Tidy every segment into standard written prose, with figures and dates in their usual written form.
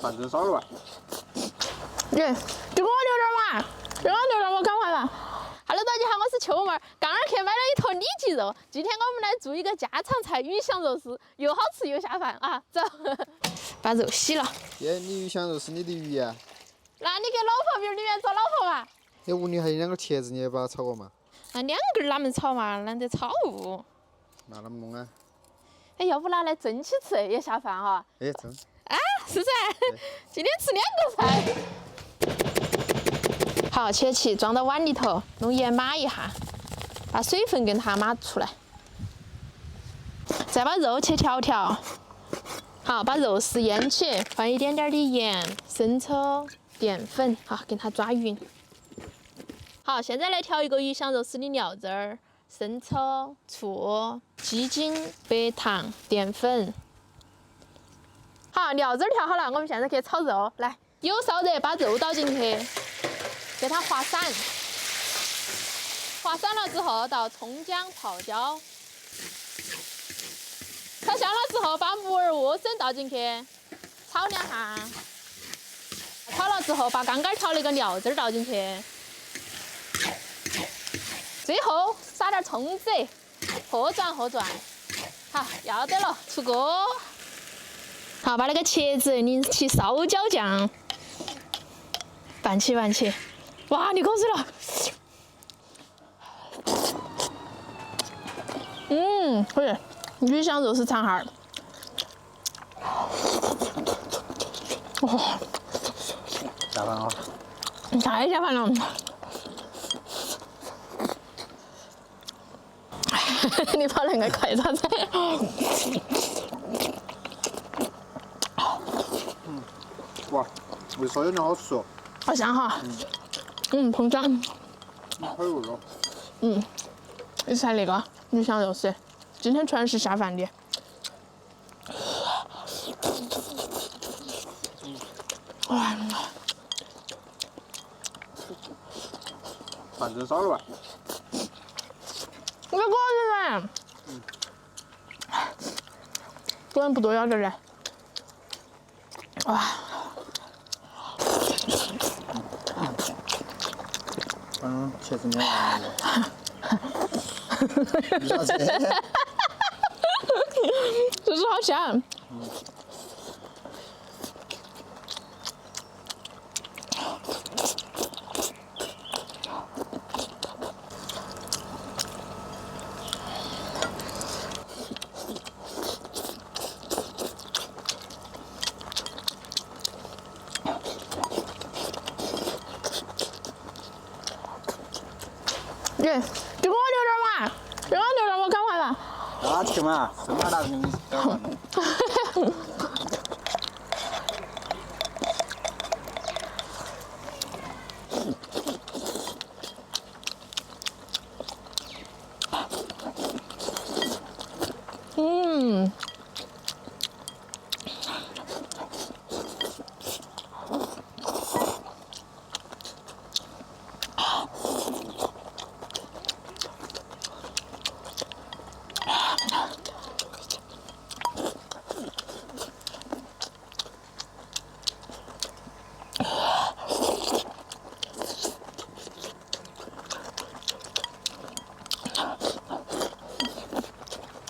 饭真少了吧？耶，给我留点嘛，给我留点，我赶快嘛。Hello， 大家好，我是秋妹儿，刚刚去买了一坨里脊肉。今天我们来做一个家常菜鱼香肉丝，又好吃又下饭啊！走，把肉洗了。耶，你鱼香肉是你的鱼呀？那你给老婆饼里面做老婆嘛？哎，屋里还有2个茄子，你也把它炒过嘛？那2根哪能炒嘛？懒得炒。那啷么弄啊？哎，要不拿来蒸起吃也下饭哈？哎，蒸。啊，是噻，今天吃2个菜。好，切起，装到碗里头，用盐码一下，把水分跟它码出来，再把肉切条条。好，把肉丝腌起，放一点点的盐、生抽、淀粉，好，给它抓匀。好，现在来调一个鱼香肉丝的料汁儿：生抽、醋、鸡精、白糖、淀粉。好，料汁儿调好了，我们现在去炒肉。来，油烧热，把肉倒进去，给它滑散。滑散了之后，倒葱姜泡椒。炒香了之后，把木耳、莴笋倒进去，炒2下。炒了之后，把刚刚调那个料汁儿倒进去。最后撒点葱子，和转和转。好，要得了，出锅。好，把那个茄子淋起烧椒酱，拌起拌起。哇，流口水了。可以，鱼香肉丝长哈儿。哇，下饭啊！太下饭了。你跑那个快啥子？哇，味烧有点好吃哦。好香哈。膨胀。好有味哦。你猜那个鱼香肉丝，今天全是下饭的。哇，饭真少了吧？我过去噻。不然不多要点嘞。哇。茄子面完了。啥子？就是好香。耶，给我留点嘛，给我留点，我赶快嘛。拿去嘛，生怕拿给你搞完了。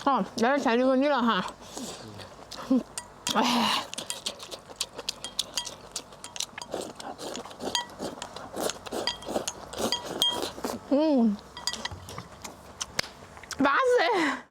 好，这点菜就给你了哈。哎。巴适。